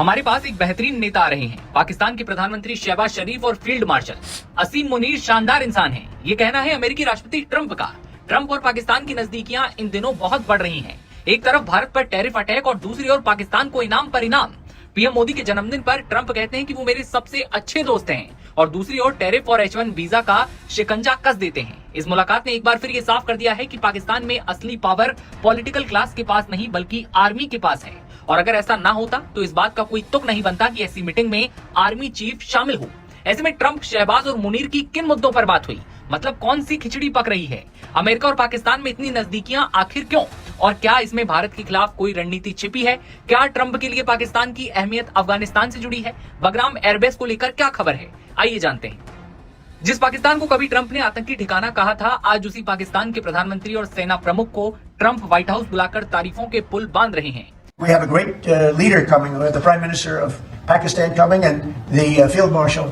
हमारे पास एक बेहतरीन नेता आ रहे हैं। पाकिस्तान के प्रधानमंत्री शहबाज शरीफ और फील्ड मार्शल असीम मुनीर शानदार इंसान हैं। ये कहना है अमेरिकी राष्ट्रपति ट्रंप का। ट्रंप और पाकिस्तान की नजदीकियां इन दिनों बहुत बढ़ रही हैं। एक तरफ भारत पर टैरिफ अटैक और दूसरी ओर पाकिस्तान को इनाम पर इनाम। पीएम मोदी के जन्मदिन पर ट्रंप कहते हैं कि वो मेरे सबसे अच्छे दोस्त हैं और दूसरी ओर टैरिफ और H1 वीजा का शिकंजा कस देते हैं। इस मुलाकात ने एक बार फिर ये साफ कर दिया है कि पाकिस्तान में असली पावर पॉलिटिकल क्लास के पास नहीं बल्कि आर्मी के पास है। और अगर ऐसा ना होता तो इस बात का कोई तुक नहीं बनता कि ऐसी मीटिंग में आर्मी चीफ शामिल हो। ऐसे में ट्रंप, शहबाज और मुनीर की किन मुद्दों पर बात हुई, मतलब कौन सी खिचड़ी पक रही है? अमेरिका और पाकिस्तान में इतनी नजदीकियां आखिर क्यों? और क्या इसमें भारत के खिलाफ कोई रणनीति छिपी है? क्या ट्रंप के लिए पाकिस्तान की अहमियत अफगानिस्तान से जुड़ी है? बगराम एयरबेस को लेकर क्या खबर है, आइए जानते हैं। जिस पाकिस्तान को कभी ट्रंप ने आतंकी ठिकाना कहा था, आज उसी पाकिस्तान के प्रधानमंत्री और सेना प्रमुख को ट्रंप व्हाइट हाउस बुलाकर तारीफों के पुल बांध रहे हैं। We have a great leader coming, the Prime Minister of Pakistan coming, and the Field Marshal,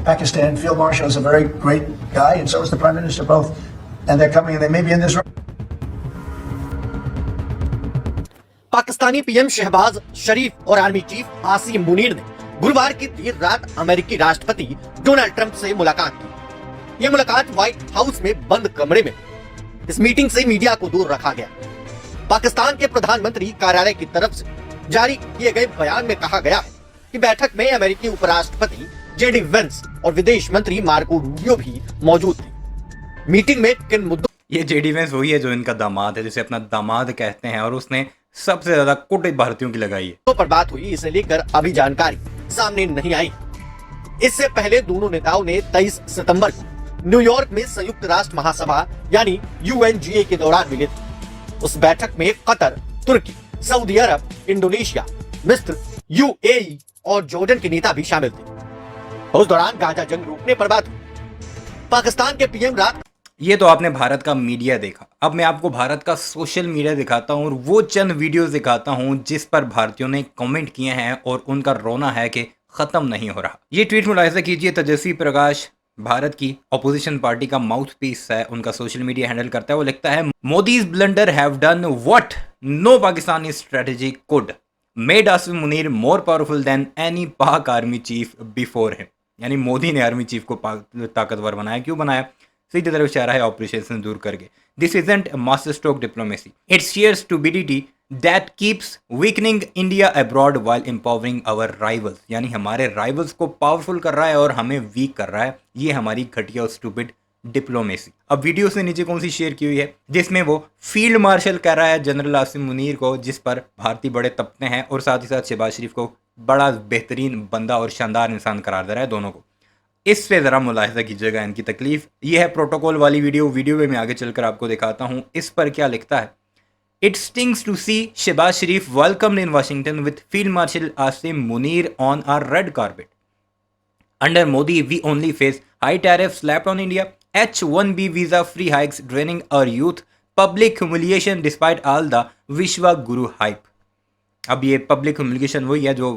Pakistan Field Marshal is a very great guy, and so is the Prime Minister, both, and they're coming, and they may be in this room. Pakistani PM Shahbaz Sharif और army chief Asim Munir ने गुरुवार की देर रात अमेरिकी राष्ट्रपति Donald Trump से मुलाकात की। यह मुलाकात व्हाइट हाउस में बंद कमरे में। इस मीटिंग से मीडिया को दूर रखा गया। पाकिस्तान के प्रधानमंत्री कार्यालय की तरफ से जारी किए गए बयान में कहा गया कि बैठक में अमेरिकी उपराष्ट्रपति जेडी वेंस और विदेश मंत्री मार्को रूबियो भी मौजूद थे। मीटिंग में किन मुद्दों, ये जेडी वेंस वही है जो इनका दामाद है, जिसे अपना दामाद कहते हैं, और उसने सबसे ज्यादा कुट भारतीयों की लगाई है। पर बात हुई, इसे लेकर अभी जानकारी सामने नहीं आई। इससे पहले दोनों नेताओं ने 23 सितंबर को न्यूयॉर्क में संयुक्त राष्ट्र महासभा यानी UNGA के दौरान मिले थे। उस बैठक में कतर, तुर्की, सऊदी अरब, इंडोनेशिया, मिस्र, UAE और जॉर्डन के नेता भी शामिल थे। उस दौरान गाजा जंग रोकने पर बात हुई। पाकिस्तान के पीएम रात, ये तो आपने भारत का मीडिया देखा, अब मैं आपको भारत का सोशल मीडिया दिखाता हूँ और वो चंद वीडियोस दिखाता हूँ जिस पर भारतीयों ने कमेंट किए हैं और उनका रोना है कि खत्म नहीं हो रहा। ये ट्वीट मुलाहिजा कीजिए। तेजस्वी प्रकाश भारत की अपोजिशन पार्टी का माउथ पीस है, उनका सोशल मीडिया हैंडल करता है। वो लिखता है, Modi's blunder have done what no Pakistani strategy could, made Asim Munir more powerful than any Pak army chief before him. यानी मोदी ने आर्मी चीफ को ताकतवर बनाया। क्यों बनाया? सीधी तरफ इशारा है ऑपरेशन सिंदूर करके। This isn't master stroke diplomacy, it's sheer stupidity that keeps weakening India abroad while empowering our rivals. यानी हमारे राइवल्स को पावरफुल कर रहा है और हमें वीक कर रहा है। ये हमारी घटिया और स्टूपिड डिप्लोमेसी। अब वीडियो से नीचे कौन सी शेयर की हुई है, जिसमें वो फील्ड मार्शल कह रहा है जनरल आसिम मुनीर को, जिस पर भारतीय बड़े तपते हैं, और साथ ही साथ शहबाज शरीफ को बड़ा बेहतरीन बंदा और शानदार इंसान करार दे रहा है दोनों को। इससे ज़रा मुलाहिजा कीजिएगा इनकी तकलीफ। यह है प्रोटोकॉल वाली वीडियो में मैं आगे चलकर आपको दिखाता हूँ। इस पर क्या लिखता है, it stings to see Shehbaz Sharif welcomed in Washington with field marshal Asim Munir on our red carpet. Under Modi we only face high tariff slapped on India, H1B visa free hikes draining our youth, public humiliation despite all the vishwa guru hype. अब ये public humiliation वही है जो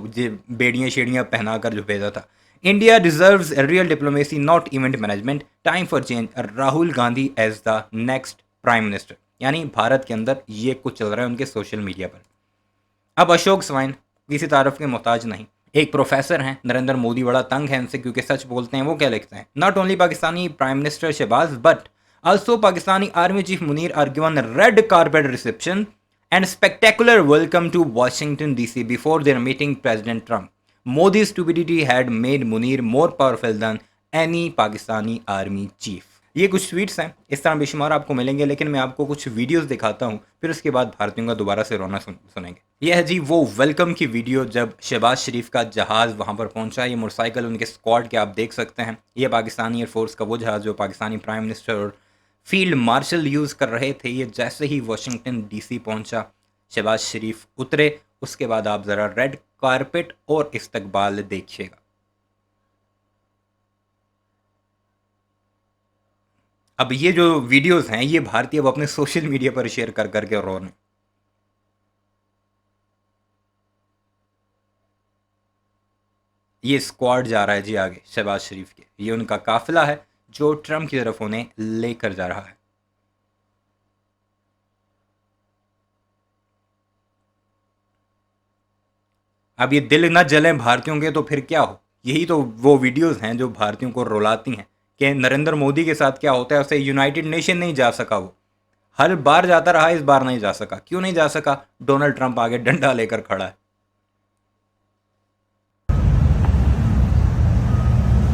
बेड़ियाँ शेड़ियाँ पहनाकर जो भेजा था। India deserves real diplomacy not event management, time for change, Rahul Gandhi as the next prime minister. यानी भारत के अंदर ये कुछ चल रहा है उनके सोशल मीडिया पर। अब अशोक स्वाइन किसी तारफ के मोहताज नहीं, एक प्रोफेसर हैं। नरेंद्र मोदी बड़ा तंग है इनसे क्योंकि सच बोलते हैं। वो क्या लिखते हैं, not only Pakistani prime minister Shehbaz but also Pakistani army chief Munir are given red carpet reception and spectacular welcome to Washington DC before their meeting president Trump. Modi's stupidity had made Munir more powerful than any Pakistani army chief. ये कुछ tweets हैं, इस तरह बेशुमार आपको मिलेंगे, लेकिन मैं आपको कुछ वीडियोस दिखाता हूँ, फिर उसके बाद भारतीयों का दोबारा से रोना सुनेंगे। यह है जी वो वेलकम की वीडियो जब शहबाज शरीफ का जहाज़ वहाँ पर पहुँचा। ये मोटरसाइकिल उनके स्क्वाड के आप देख सकते हैं। ये पाकिस्तानी एयरफोर्स का वो जहाज़ जो पाकिस्तानी प्राइम मिनिस्टर और फील्ड मार्शल यूज़ कर रहे थे। ये जैसे ही वाशिंगटन DC पहुँचा, शहबाज शरीफ उतरे। उसके बाद आप ज़रा रेड कारपेट और इस्तकबाल देखिएगा। अब ये जो वीडियोस हैं ये भारतीय अब अपने सोशल मीडिया पर शेयर कर करके रो रहे हैं। ये स्क्वाड जा रहा है जी आगे शहबाज शरीफ के, ये उनका काफिला है जो ट्रंप की तरफ उन्हें लेकर जा रहा है। अब ये दिल न जले भारतीयों के तो फिर क्या हो। यही तो वो वीडियोस हैं जो भारतीयों को रुलाती हैं कि नरेंद्र मोदी के साथ क्या होता है, उसे यूनाइटेड नेशन नहीं जा सका। वो हर बार जाता रहा, इस बार नहीं जा सका। क्यों नहीं जा सका? डोनाल्ड ट्रंप आगे डंडा लेकर खड़ा है।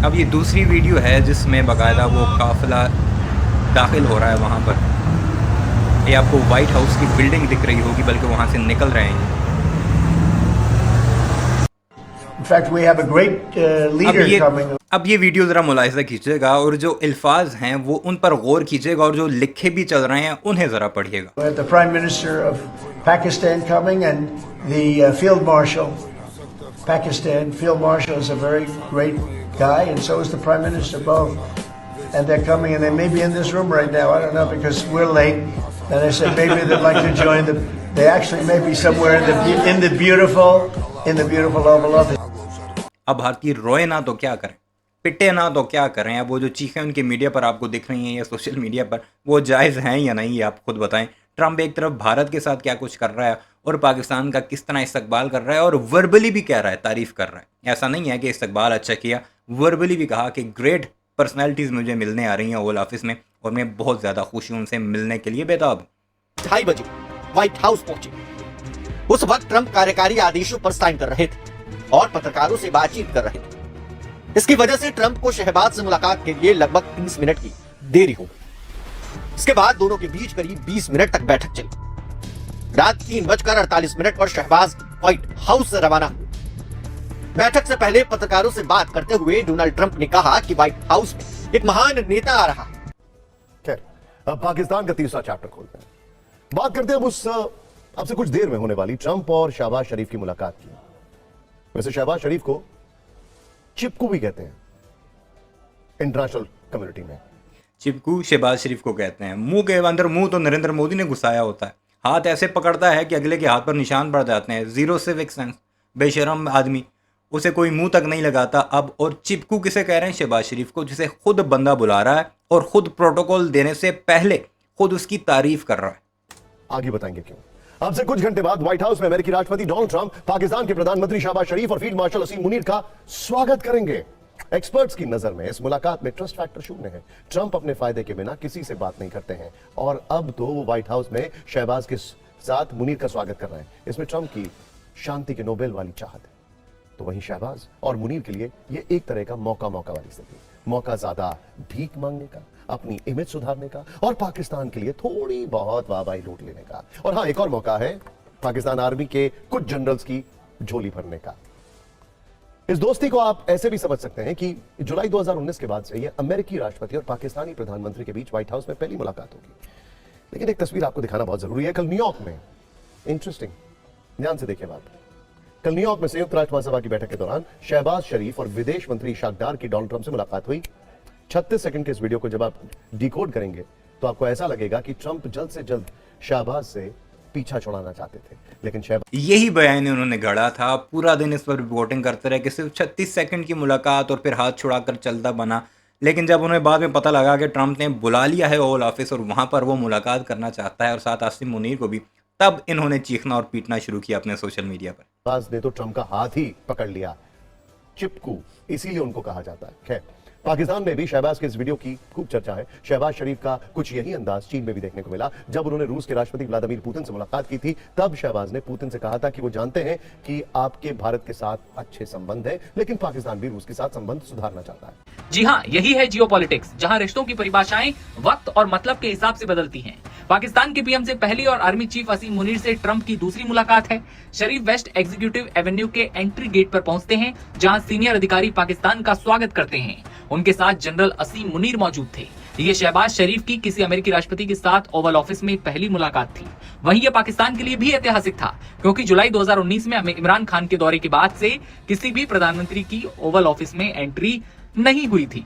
अब ये दूसरी वीडियो है जिसमें बाकायदा वो काफिला दाखिल हो रहा है वहाँ पर। ये आपको व्हाइट हाउस की बिल्डिंग दिख रही होगी, बल्कि वहाँ से निकल रहे हैं। In fact, we have a great leader coming. अब ये वीडियो जरा मुलाहिजा कीजिएगा और जो अल्फाज हैं वो उन पर गौर कीजिएगा और जो लिखे भी चल रहे हैं उन्हें जरा पढ़िएगा। We have the Prime Minister of Pakistan coming and the Field Marshal. Pakistan Field Marshal is a very great guy, and so is the Prime Minister both. And they're coming, and they may be in this room right now. I don't know because we're late. And I said maybe they'd like to join the. They actually may be somewhere in the beautiful Oval Office. अब भारतीय रोए ना तो क्या करें, पिटे ना तो क्या करें। अब वो जो चीखें उनके मीडिया पर आपको दिख रही हैं या सोशल मीडिया पर, वो जायज़ हैं या नहीं, ये आप खुद बताएं। ट्रंप एक तरफ भारत के साथ क्या कुछ कर रहा है और पाकिस्तान का किस तरह इस्तकबाल कर रहा है और वर्बली भी कह रहा है, तारीफ कर रहा है। ऐसा नहीं है कि इस्तकबाल अच्छा किया, वर्बली भी कहा कि ग्रेट पर्सनैलिटीज़ मुझे मिलने आ रही हैं ओवल ऑफिस में और मैं बहुत ज़्यादा खुशी उनसे मिलने के लिए बेताब हूँ। 2:30 बजे व्हाइट हाउस पहुंचे। उस वक्त ट्रंप कार्यकारी आदेशों पर साइन कर रहे थे और पत्रकारों से बातचीत कर रहे थे। इसकी वजह से ट्रंप को शहबाज से मुलाकात के लिए लगभग 30 मिनट की देरी हो गई। इसके बाद दोनों के बीच करीब 20 मिनट तक बैठक चली। रात 3:48 पर शहबाज व्हाइट हाउस से रवाना हुए। बैठक से पहले पत्रकारों से बात करते हुए डोनाल्ड ट्रंप ने कहा कि व्हाइट हाउस में एक महान नेता आ रहा है। खैर, अब पाकिस्तान का तीसरा चैप्टर खोलते हैं। बात करते हैं अब उस अब से कुछ देर में होने वाली ट्रंप और शहबाज शरीफ की मुलाकात की। वैसे शहबाज शरीफ को चिपकू भी कहते हैं इंटरनेशनल कम्युनिटी में। चिपकू शहबाज शरीफ को कहते हैं। मुंह के अंदर मुंह तो नरेंद्र मोदी ने घुसाया होता है, हाथ ऐसे पकड़ता है कि अगले के हाथ पर निशान पड़ जाते हैं। जीरो सिविक सेंस, बेशरम आदमी, उसे कोई मुंह तक नहीं लगाता। अब और चिपकू किसे कह रहे हैं? शहबाज शरीफ को, जिसे खुद बंदा बुला रहा है और खुद प्रोटोकॉल देने से पहले खुद उसकी तारीफ कर रहा है। आगे बताएंगे क्यों। अब से कुछ घंटे बाद व्हाइट हाउस में अमेरिकी राष्ट्रपति डोनाल्ड ट्रंप पाकिस्तान के प्रधानमंत्री शहबाज शरीफ और फील्ड मार्शल असीम मुनीर का स्वागत करेंगे। एक्सपर्ट्स की नजर में इस मुलाकात में ट्रस्ट फैक्टर शून्य है। ट्रंप अपने फायदे के बिना किसी से बात नहीं करते हैं और अब तो वो व्हाइट हाउस में शहबाज के साथ मुनीर का स्वागत कर रहे हैं। इसमें ट्रंप की शांति के नोबेल वाली चाहत है, तो वहीं शहबाज और मुनीर के लिए ये एक तरह का मौका वाली स्थिति। मौका ज्यादा भीख मांगने का, अपनी इमेज सुधारने का और पाकिस्तान के लिए थोड़ी बहुत वाहवाही लूट लेने का। और हाँ, एक और मौका है पाकिस्तान आर्मी के कुछ जनरल्स की झोली भरने का। इस दोस्ती को आप ऐसे भी समझ सकते हैं कि जुलाई 2019 के बाद से यह अमेरिकी राष्ट्रपति और पाकिस्तानी प्रधानमंत्री के बीच व्हाइट हाउस में पहली मुलाकात होगी। लेकिन एक तस्वीर आपको दिखाना बहुत जरूरी है। कल न्यूयॉर्क में, इंटरेस्टिंग, ध्यान से देखिए बात। कल न्यूयॉर्क में संयुक्त राष्ट्र महासभा की बैठक के दौरान शहबाज शरीफ और विदेश मंत्री इशाक डार की डोनाल्ड ट्रंप से मुलाकात हुई। 36 सेकंड के इस वीडियो को जब आप डिकोड करेंगे तो आपको ऐसा लगेगा कि ट्रंप जल्द से जल्द शहबाज से पीछा छुड़ाना चाहते थे, लेकिन शहबाज यही बयान उन्होंने गढ़ा था। पूरा दिन इस पर रिपोर्टिंग करते रहे कि सिर्फ 36 सेकंड की मुलाकात और फिर हाथ छुड़ाकर चलता बना। लेकिन जब उन्हें बाद में पता लगा कि ट्रंप ने बुला लिया है ओवल ऑफिस और वहां पर वो मुलाकात करना चाहता है और साथ आसिम मुनीर को भी, तब इन्होंने चीखना और पीटना शुरू किया अपने सोशल मीडिया पर। शहबाज ने तो ट्रंप का हाथ ही पकड़ लिया, चिपकू इसीलिए उनको कहा जाता है। खैर, पाकिस्तान में भी शहबाज के इस वीडियो की खूब चर्चा है। शहबाज शरीफ का कुछ यही अंदाज चीन में भी देखने को मिला। जब उन्होंने रूस के राष्ट्रपति व्लादिमीर पुतिन से मुलाकात की थी, तब शहबाज ने पुतिन से कहा था कि वो जानते हैं कि आपके भारत के साथ अच्छे संबंध है, लेकिन पाकिस्तान भी रूस के साथ संबंध सुधारना चाहता है। जी हाँ, यही है जियोपॉलिटिक्स, जहां रिश्तों की परिभाषाएं वक्त और मतलब के हिसाब से बदलती हैं। पाकिस्तान के पीएम से पहली और आर्मी चीफ असीम मुनीर से ट्रंप की दूसरी मुलाकात है। शरीफ वेस्ट एग्जीक्यूटिव एवेन्यू के एंट्री गेट पर पहुंचते हैं, जहां सीनियर अधिकारी पाकिस्तान का स्वागत करते हैं। उनके साथ जनरल असीम मुनीर मौजूद थे। ये शहबाज शरीफ की किसी अमेरिकी राष्ट्रपति के साथ ओवल ऑफिस में पहली मुलाकात थी। वहीं यह पाकिस्तान के लिए भी ऐतिहासिक था, क्योंकि जुलाई 2019 में इमरान खान के दौरे के बाद से किसी भी प्रधानमंत्री की ओवल ऑफिस में एंट्री नहीं हुई थी।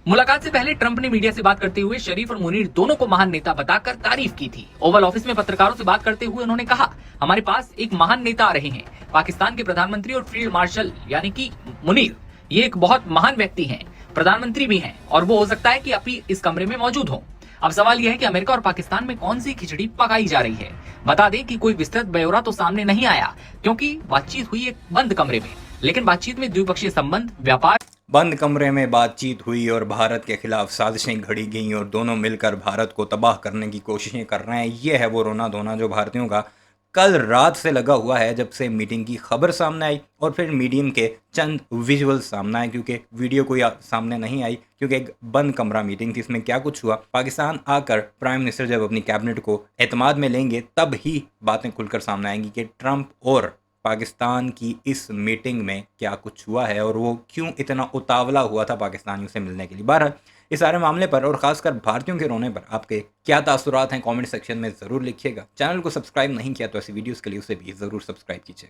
मुलाकात से पहले ट्रंप ने मीडिया से बात करते हुए शरीफ और मुनीर दोनों को महान नेता बताकर तारीफ की थी। ओवल ऑफिस में पत्रकारों से बात करते हुए उन्होंने कहा, हमारे पास एक महान नेता आ रहे हैं, पाकिस्तान के प्रधानमंत्री और फील्ड मार्शल यानी कि मुनीर। ये एक बहुत महान व्यक्ति हैं, प्रधानमंत्री भी हैं और वो हो सकता है कि अभी इस कमरे में मौजूद हों। अब सवाल यह है कि अमेरिका और पाकिस्तान में कौन सी खिचड़ी पकाई जा रही है। बता दें कि कोई विस्तृत ब्यौरा तो सामने नहीं आया, क्योंकि बातचीत हुई एक बंद कमरे में, लेकिन बातचीत में द्विपक्षीय संबंध, व्यापार, बंद कमरे में बातचीत हुई और भारत के खिलाफ साजिशें घड़ी गईं और दोनों मिलकर भारत को तबाह करने की कोशिशें कर रहे हैं। ये है वो रोना धोना जो भारतीयों का कल रात से लगा हुआ है, जब से मीटिंग की खबर सामने आई और फिर मीडियम के चंद विजुअल सामने आए, क्योंकि वीडियो कोई सामने नहीं आई, क्योंकि एक बंद कमरा मीटिंग थी। इसमें क्या कुछ हुआ, पाकिस्तान आकर प्राइम मिनिस्टर जब अपनी कैबिनेट को एतमाद में लेंगे तब ही बातें खुलकर सामने आएंगी कि ट्रंप और पाकिस्तान की इस मीटिंग में क्या कुछ हुआ है और वो क्यों इतना उतावला हुआ था पाकिस्तानियों से मिलने के लिए। बहरहाल इस सारे मामले पर और खासकर भारतीयों के रोने पर आपके क्या तासुरात हैं, कमेंट सेक्शन में ज़रूर लिखिएगा। चैनल को सब्सक्राइब नहीं किया तो ऐसी वीडियोस के लिए उसे भी ज़रूर सब्सक्राइब कीजिएगा।